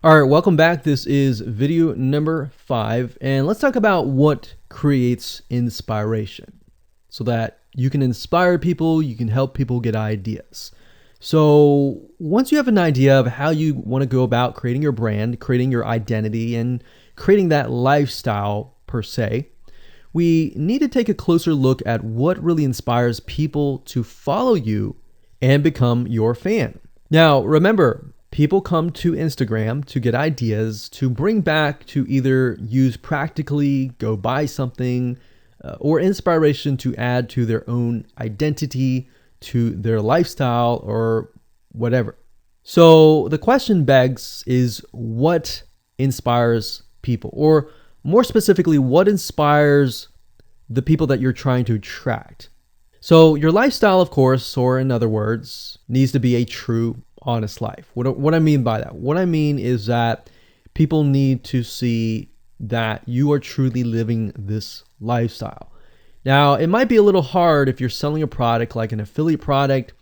All right, welcome back. This is video number 5, and let's talk about what creates inspiration so that you can inspire people, you can help people get ideas. So once you have an idea of how you want to go about creating your brand, creating your identity, and creating that lifestyle per se, we need to take a closer look at what really inspires people to follow you and become your fan. Now, remember, people come to Instagram to get ideas to bring back to either use practically, go buy something, or inspiration to add to their own identity, to their lifestyle, or whatever. So the question begs is what inspires people? Or more specifically, what inspires the people that you're trying to attract? So your lifestyle, of course, or in other words, needs to be a true honest life. What I mean by that? What I mean is that people need to see that you are truly living this lifestyle. Now, it might be a little hard if you're selling a product like an affiliate product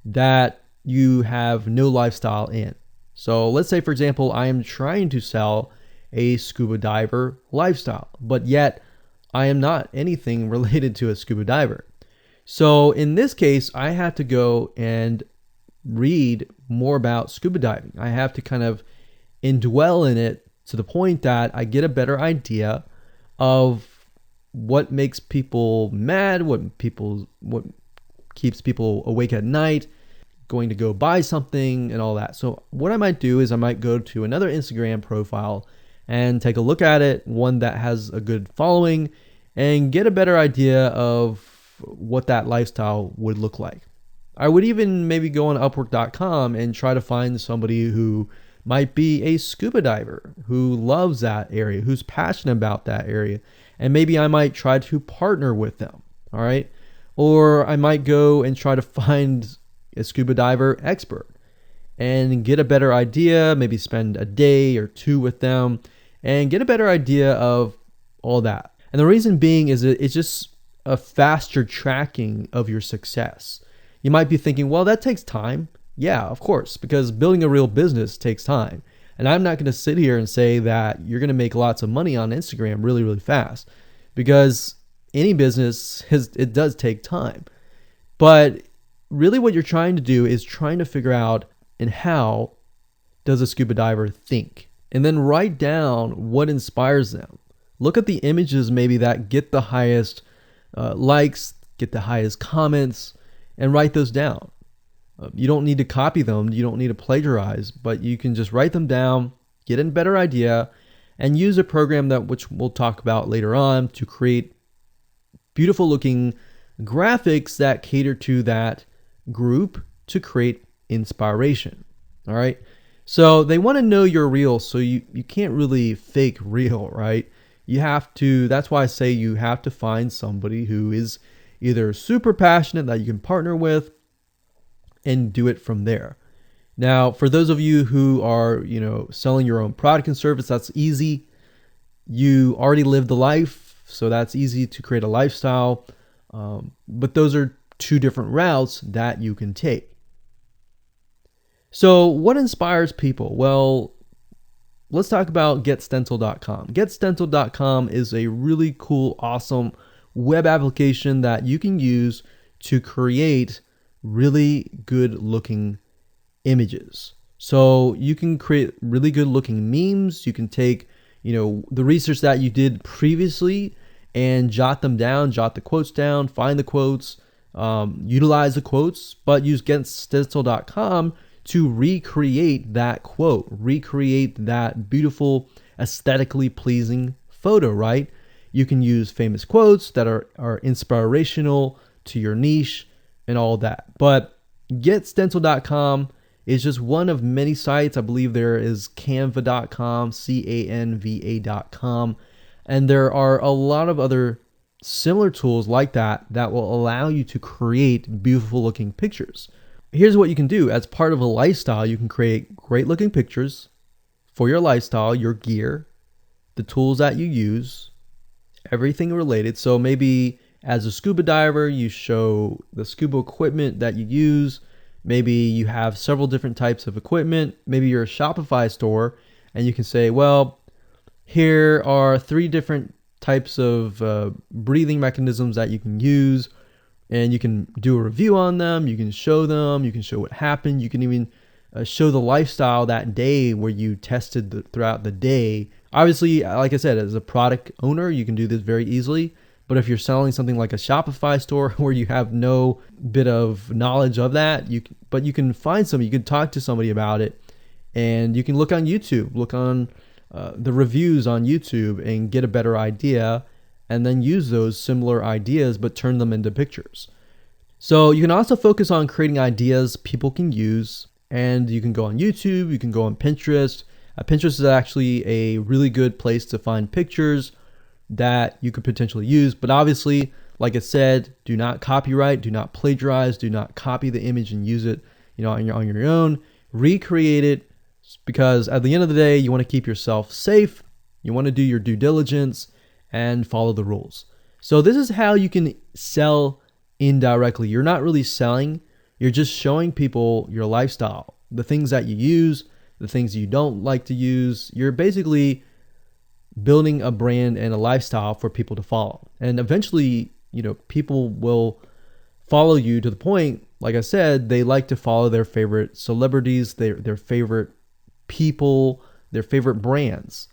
that you have no lifestyle in. So let's say, for example, I am trying to sell a scuba diver lifestyle, but yet I am not anything related to a scuba diver. So in this case, I have to go and read more about scuba diving. I have to kind of indwell in it to the point that I get a better idea of what makes people mad, what keeps people awake at night, going to go buy something and all that. So what I might do is I might go to another Instagram profile and take a look at it, one that has a good following, and get a better idea of what that lifestyle would look like. I would even maybe go on Upwork.com and try to find somebody who might be a scuba diver, who loves that area, who's passionate about that area. And maybe I might try to partner with them, all right? Or I might go and try to find a scuba diver expert and get a better idea, maybe spend a day or two with them and get a better idea of all that. And the reason being is it's just a faster tracking of your success. You might be thinking, well, that takes time. Yeah, of course, because building a real business takes time. And I'm not going to sit here and say that you're going to make lots of money on Instagram really, really fast, because any business, it does take time. But really what you're trying to do is trying to figure out and how does a scuba diver think? And then write down what inspires them. Look at the images maybe that get the highest likes, get the highest comments, and write those down. You don't need to copy them. You don't need to plagiarize, but you can just write them down, get a better idea, and use a program which we'll talk about later on to create beautiful looking graphics that cater to that group to create inspiration. All right. So they want to know you're real. So you can't really fake real, right? You have to, that's why I say you have to find somebody who is either super passionate that you can partner with and do it from there. Now, for those of you who are, selling your own product and service, that's easy. You already live the life, so that's easy to create a lifestyle. But those are two different routes that you can take. So what inspires people? Well, let's talk about getstencil.com. Getstencil.com is a really cool, awesome web application that you can use to create really good looking images. So you can create really good looking memes. You can take, the research that you did previously and jot them down, jot the quotes down, find the quotes, utilize the quotes, but use getstencil.com to recreate that quote, recreate that beautiful, aesthetically pleasing photo, right? You can use famous quotes that are inspirational to your niche and all that. But getstencil.com is just one of many sites. I believe there is canva.com, canva.com. And there are a lot of other similar tools like that will allow you to create beautiful looking pictures. Here's what you can do. As part of a lifestyle, you can create great looking pictures for your lifestyle, your gear, the tools that you use, everything related. So maybe as a scuba diver, you show the scuba equipment that you use. Maybe you have several different types of equipment. Maybe you're a Shopify store and you can say, well, here are 3 different types of breathing mechanisms that you can use, and you can do a review on them. You can show them. You can show what happened. You can even show the lifestyle that day where you tested throughout the day. Obviously, like I said, as a product owner, you can do this very easily. But if you're selling something like a Shopify store where you have no bit of knowledge of that, you can find somebody, you can talk to somebody about it, and you can look on YouTube, look on the reviews on YouTube and get a better idea, and then use those similar ideas but turn them into pictures. So you can also focus on creating ideas people can use, and you can go on YouTube, you can go on Pinterest. Pinterest is actually a really good place to find pictures that you could potentially use. But obviously, like I said, do not copyright, do not plagiarize, do not copy the image and use it, on your own. Recreate it, because at the end of the day, you want to keep yourself safe. You want to do your due diligence and follow the rules. So this is how you can sell indirectly. You're not really selling, you're just showing people your lifestyle, the things that you use, the things you don't like to use. You're basically building a brand and a lifestyle for people to follow. And eventually, people will follow you to the point, like I said, they like to follow their favorite celebrities, their favorite people, their favorite brands.